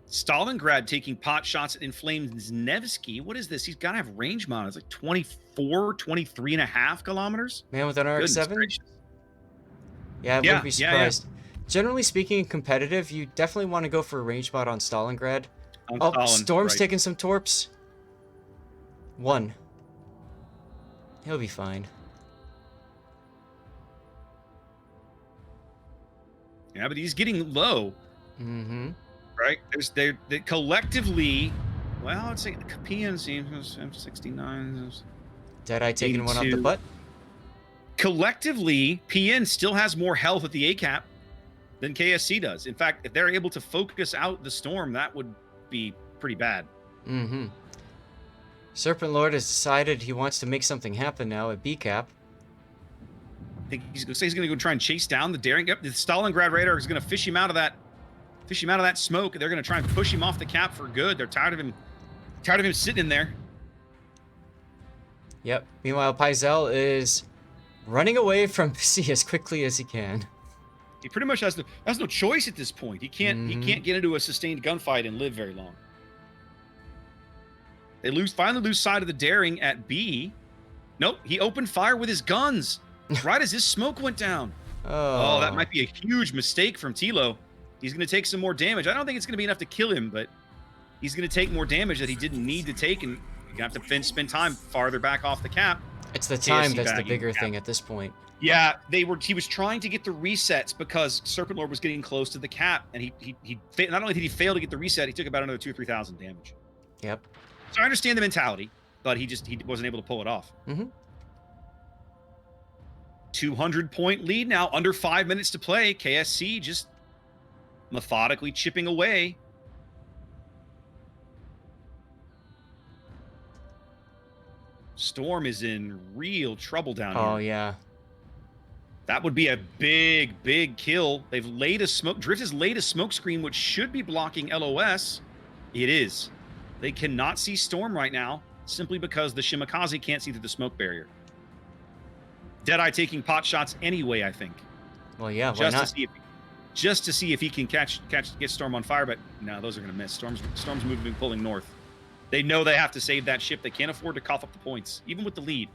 Speaker 1: Stalingrad taking pot shots at Npnyh. What is this? He's got to have range mod. It's like 24, 23 and a half kilometers.
Speaker 2: Man with an RX-7? Yeah, I wouldn't be surprised. Yeah. Generally speaking, competitive, you definitely want to go for a range mod on Stalingrad. Storm's taking some torps. 1. He'll be fine.
Speaker 1: Yeah, but he's getting low.
Speaker 2: Mm-hmm.
Speaker 1: Right? They collectively, well, I'd say PNC 69.
Speaker 2: Deadeye taking 1 off the butt.
Speaker 1: Collectively, PN still has more health at the A-cap than KSC does. In fact, if they're able to focus out the storm, that would be pretty bad.
Speaker 2: Mm-hmm. Serpent Lord has decided he wants to make something happen now at B-cap.
Speaker 1: I think he's going to go try and chase down the Daring. Yep, the Stalingrad radar is going to fish him out of that smoke. They're going to try and push him off the cap for good. They're tired of him sitting in there.
Speaker 2: Yep. Meanwhile, Paizel is running away from C as quickly as he can.
Speaker 1: He pretty much has no choice at this point. He can't get into a sustained gunfight and live very long. They finally lose sight of the Daring at B. Nope, he opened fire with his guns right as his smoke went down. Oh, that might be a huge mistake from Tilo. He's going to take some more damage. I don't think it's going to be enough to kill him, but he's going to take more damage that he didn't need to take, and you're going to have to spend time farther back off the cap.
Speaker 2: It's the time that's the bigger thing at this point.
Speaker 1: Yeah, he was trying to get the resets because Serpent Lord was getting close to the cap, and he not only did he fail to get the reset, he took about another 2,000 or 3,000 damage.
Speaker 2: Yep.
Speaker 1: So I understand the mentality, but he wasn't able to pull it off.
Speaker 2: Mm-hmm.
Speaker 1: 200-point lead now, under 5 minutes to play. KSC just methodically chipping away. Storm is in real trouble down here.
Speaker 2: Oh, yeah.
Speaker 1: That would be a big, big kill. They've laid a smoke. Drift has laid a smoke screen, which should be blocking LOS. It is. They cannot see Storm right now, simply because the Shimakaze can't see through the smoke barrier. Deadeye taking pot shots anyway, I think.
Speaker 2: Well, yeah, why not?
Speaker 1: Just to see if he can get Storm on fire, but no, those are going to miss. Storm's moving, pulling north. They know they have to save that ship. They can't afford to cough up the points, even with the lead.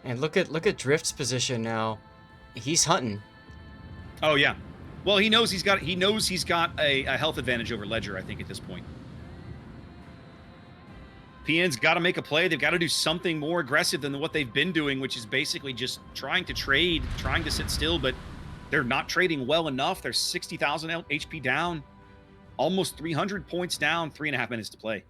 Speaker 2: And look at Drift's position now. He's hunting.
Speaker 1: Oh yeah. Well, he knows he's got a health advantage over Ledger, I think, at this point. PN's got to make a play. They've got to do something more aggressive than what they've been doing, which is basically just trying to trade, trying to sit still, but they're not trading well enough. They're 60,000 HP down, almost 300 points down, 3.5 minutes to play.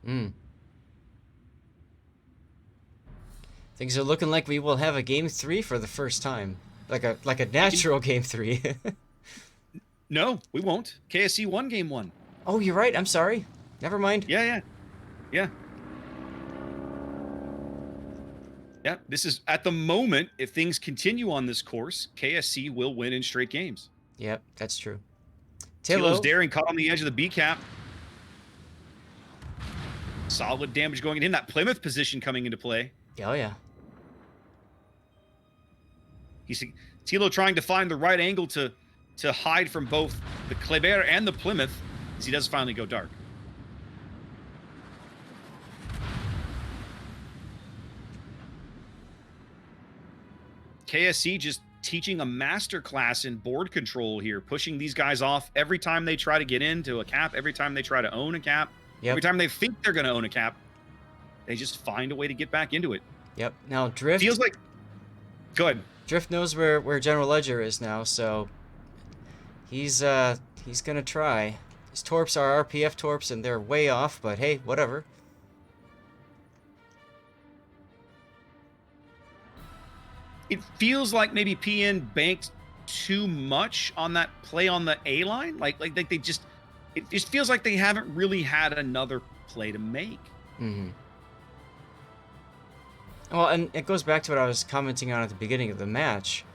Speaker 2: Things are looking like we will have a game 3 for the first time, like a natural game 3.
Speaker 1: No, we won't. KSC won game 1.
Speaker 2: Oh, you're right. I'm sorry. Never mind.
Speaker 1: Yeah. Yeah, this is, at the moment, if things continue on this course, KSC will win in straight games.
Speaker 2: Yep, that's true.
Speaker 1: Tilo's daring caught on the edge of the B cap. Solid damage going in. That Plymouth position coming into play.
Speaker 2: Oh, yeah.
Speaker 1: Tilo trying to find the right angle to hide from both the Kleber and the Plymouth as he does finally go dark. KSC just teaching a master class in board control here, pushing these guys off every time they try to get into a cap, every time they try to own a cap, every time they think they're going to own a cap, they just find a way to get back into it.
Speaker 2: Yep. Now Drift
Speaker 1: feels like. Go ahead.
Speaker 2: Drift knows where General Ledger is now, so he's gonna try. His torps are RPF torps, and they're way off, but hey, whatever.
Speaker 1: It feels like maybe PN banked too much on that play on the A line. Like they just, it just feels like they haven't really had another play to make.
Speaker 2: Well, and it goes back to what I was commenting on at the beginning of the match.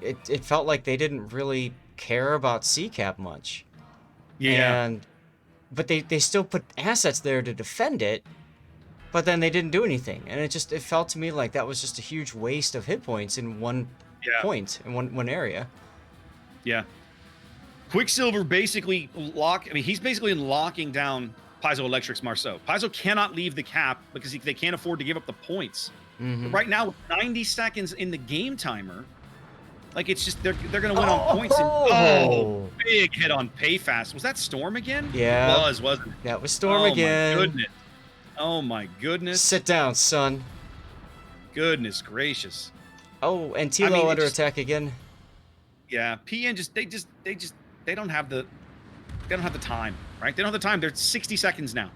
Speaker 2: It felt like they didn't really care about C-Cap much.
Speaker 1: Yeah.
Speaker 2: But they still put assets there to defend it, but then they didn't do anything. And it felt to me like that was just a huge waste of hit points in one point, in one area.
Speaker 1: Yeah. Quicksilver basically he's basically locking down Paizo Electric's Marceau. Paizo cannot leave the cap because they can't afford to give up the points. Right now, with 90 seconds in the game timer, like it's just they're going to win on points. And, big hit on pay fast. Was that Storm again?
Speaker 2: Yeah,
Speaker 1: it wasn't it?
Speaker 2: That was Storm again.
Speaker 1: My goodness. Oh my goodness.
Speaker 2: Sit down, son.
Speaker 1: Goodness gracious.
Speaker 2: Oh, and Tilo under attack again.
Speaker 1: Yeah, PN they don't have the time, right? They don't have the time. They're 60 seconds now.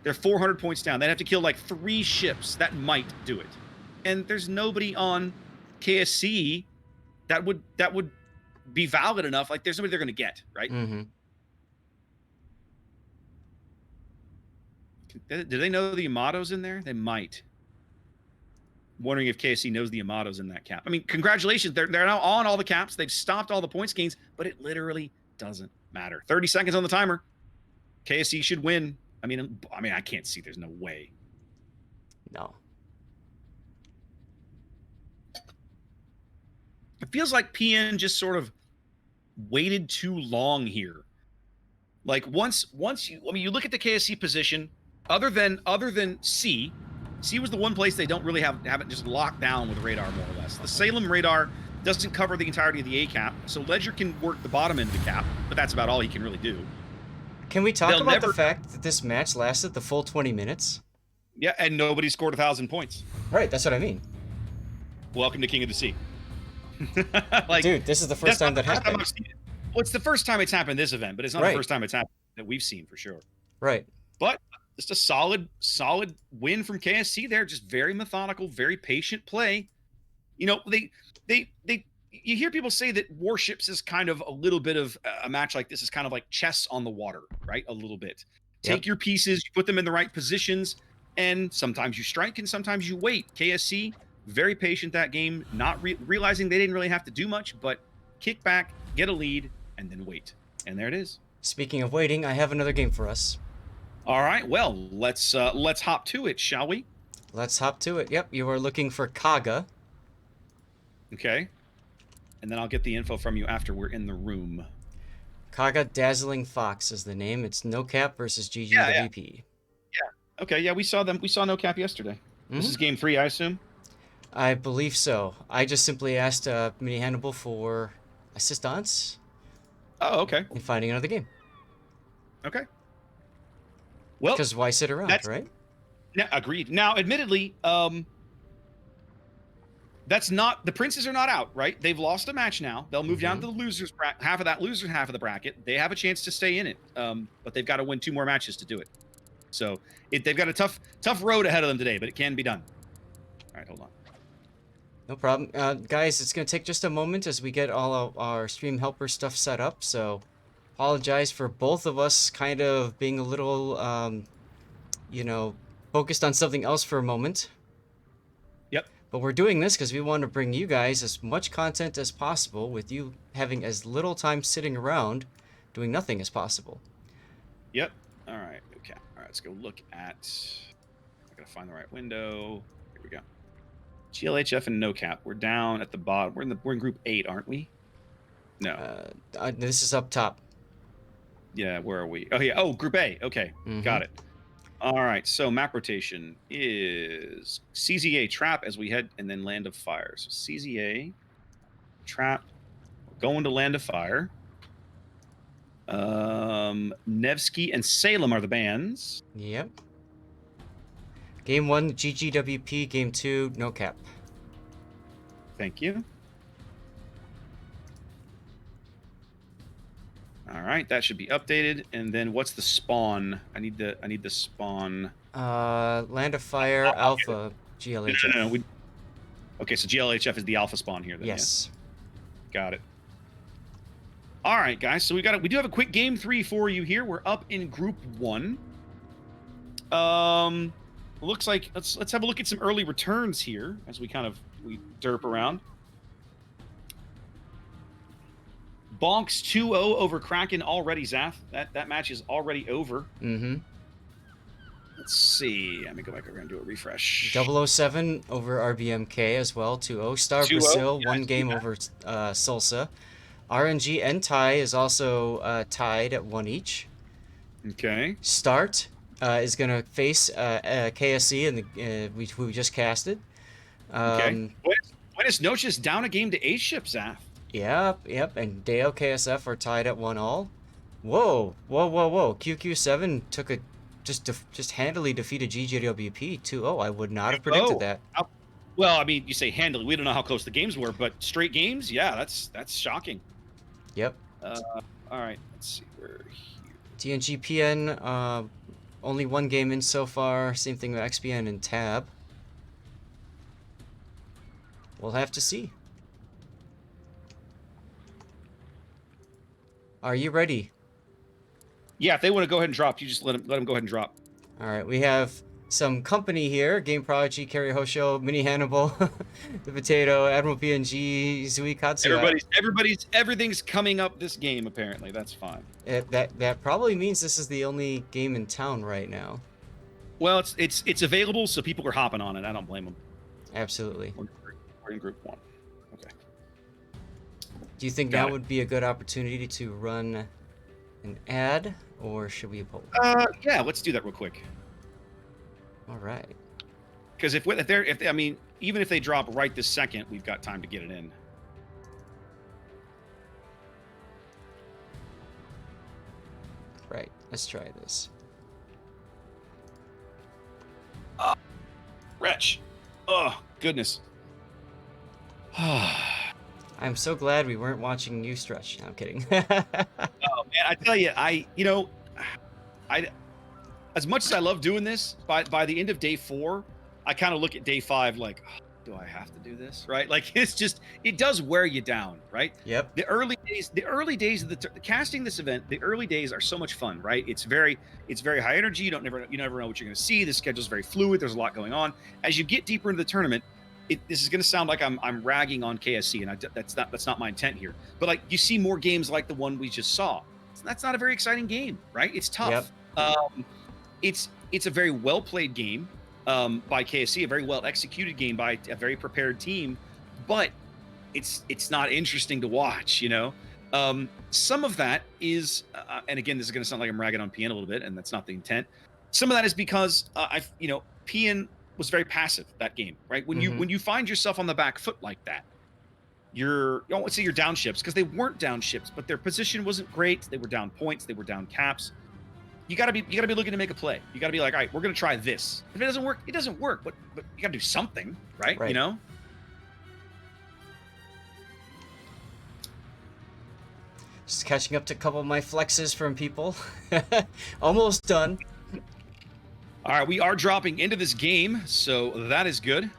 Speaker 1: They're 400 points down. They'd have to kill like 3 ships. That might do it. And there's nobody on KSC that would be valid enough. Like there's nobody they're going to get, right? Do they know the Yamato's in there? They might. Wondering if KSC knows the Yamato's in that cap. I mean, congratulations. They're now on all the caps. They've stopped all the points gains, but it literally doesn't matter. 30 seconds on the timer. KSC should win. I mean, I can't see. There's no way.
Speaker 2: No.
Speaker 1: It feels like PN just sort of waited too long here. Like once you look at the KSC position, other than C was the one place they don't really have it just locked down with radar, more or less. The Salem radar doesn't cover the entirety of the A cap, so Ledger can work the bottom end of the cap, but that's about all he can really do.
Speaker 2: Can we talk about the fact that this match lasted the full 20 minutes?
Speaker 1: Yeah, and nobody scored 1,000 points.
Speaker 2: Right, that's what I mean.
Speaker 1: Welcome to King of the Sea.
Speaker 2: Dude, this is the first time that happened.
Speaker 1: Well, it's the first time it's happened this event, but it's not the first time it's happened that we've seen for sure.
Speaker 2: Right.
Speaker 1: But just a solid win from KSC there. Just very methodical, very patient play. You know, you hear people say that Warships is kind of a little bit of a match like this is kind of like chess on the water, right? A little bit. Take your pieces, you put them in the right positions, and sometimes you strike and sometimes you wait. KSC, very patient that game, not realizing they didn't really have to do much, but kick back, get a lead, and then wait. And there it is.
Speaker 2: Speaking of waiting, I have another game for us.
Speaker 1: All right, well, let's hop to it, shall we?
Speaker 2: Let's hop to it. Yep, you are looking for Kaga.
Speaker 1: Okay. And then I'll get the info from you after we're in the room.
Speaker 2: Kaga Dazzling Fox is the name. It's No Cap versus GGWP.
Speaker 1: Yeah. Okay, yeah, we saw them. We saw No Cap yesterday. This is game 3, I assume?
Speaker 2: I believe so. I just simply asked Mini Hannibal for assistance.
Speaker 1: Oh, okay.
Speaker 2: In finding another game.
Speaker 1: Okay. Well,
Speaker 2: because why sit around, right?
Speaker 1: Yeah, agreed. Now, admittedly, that's not, the Princes are not out, right? They've lost a match now. They'll move down to the losers half of that loser half of the bracket. They have a chance to stay in it, but they've got to win 2 more matches to do it. So they've got a tough road ahead of them today, but it can be done. All right, hold on.
Speaker 2: No problem. Guys, it's going to take just a moment as we get all of our stream helper stuff set up, so apologize for both of us kind of being a little, you know, focused on something else for a moment.
Speaker 1: Yep.
Speaker 2: But we're doing this because we want to bring you guys as much content as possible with you having as little time sitting around doing nothing as possible.
Speaker 1: Yep. All right. Okay. All right. Let's go look at, I got to find the right window. Here we go. GLHF and No Cap. We're down at the bottom. We're in group 8, aren't we? No.
Speaker 2: This is up top.
Speaker 1: Yeah, where are we? Oh, yeah. Oh, group A. Okay. Got it. All right. So map rotation is CZA Trap as we head, and then Land of Fire. So CZA Trap, going to Land of Fire. Nevsky and Salem are the bands.
Speaker 2: Yep. Game 1, GGWP. Game 2, No Cap.
Speaker 1: Thank you. All right, that should be updated. And then what's the spawn? I need the spawn.
Speaker 2: Land of Fire, Alpha, GLHF.
Speaker 1: No. Okay, so GLHF is the alpha spawn here then.
Speaker 2: Yes.
Speaker 1: Yeah? Got it. All right, guys. So we do have a quick game 3 for you here. We're up in group 1. Looks like let's have a look at some early returns here as we we derp around. Bonks 2-0 over Kraken already, Zath. That match is already over. Let's see. Let me go back over and do a refresh.
Speaker 2: 007 over RBMK as well, 2-0. Star Brazil, 1 game over Salsa. RNG and Ty is also tied at 1 each.
Speaker 1: Okay.
Speaker 2: Start is going to face KSC, and we just casted.
Speaker 1: Okay. Buenos Noches down a game to A-Ship, Zath.
Speaker 2: Yep, and Dale KSF are tied at 1-all. Whoa. QQ7 took a just handily defeated GGWP 2-0. I would not have predicted that.
Speaker 1: Well, I mean, you say handily. We don't know how close the games were, but straight games, yeah, that's shocking.
Speaker 2: Yep.
Speaker 1: All right, let's see. We're here.
Speaker 2: TNGPN, only 1 game in so far. Same thing with XPN and Tab. We'll have to see. Are you ready?
Speaker 1: Yeah, if they want to go ahead and drop, you just let them go ahead and drop.
Speaker 2: All right, we have some company here: Game Prodigy, Carry Hosho, Mini Hannibal, The Potato, Admiral PNG, Zui Katsu.
Speaker 1: Everything's coming up this game apparently. That's fine.
Speaker 2: That probably means this is the only game in town right now.
Speaker 1: Well, it's available, so people are hopping on it. I don't blame them.
Speaker 2: Absolutely.
Speaker 1: We're in group 1. Okay.
Speaker 2: Do you think now would be a good opportunity to run an ad, or should we poll?
Speaker 1: Yeah, let's do that real quick.
Speaker 2: All right.
Speaker 1: Because I mean, even if they drop right this second, we've got time to get it in.
Speaker 2: Right. Let's try this.
Speaker 1: Wretch. Oh, goodness.
Speaker 2: I'm so glad we weren't watching you stretch. No, I'm kidding.
Speaker 1: Oh man, I tell you, as much as I love doing this, by the end of day 4, I kind of look at day 5 like, oh, do I have to do this? Right? Like it's just it does wear you down, right?
Speaker 2: Yep.
Speaker 1: The early days of the casting this event, the early days are so much fun, right? It's very high energy. You never know what you're going to see. The schedule's very fluid. There's a lot going on. As you get deeper into the tournament, this is going to sound like I'm ragging on KSC, and that's not my intent here. But like you see more games like the one we just saw. That's not a very exciting game, right? It's tough. Yep. It's a very well played game by KSC, a very well executed game by a very prepared team, but it's not interesting to watch. Some of that is, and again, this is going to sound like I'm ragging on PN a little bit, and that's not the intent. Some of that is because PN was very passive that game, right? When you find yourself on the back foot like that, I don't want to say you're down ships because they weren't down ships, but their position wasn't great. They were down points, they were down caps. You gotta be looking to make a play. You gotta be like, all right, we're gonna try this. If it doesn't work, it doesn't work. But you gotta do something, right?
Speaker 2: Just catching up to a couple of my flexes from people. Almost done.
Speaker 1: All right, we are dropping into this game, so that is good.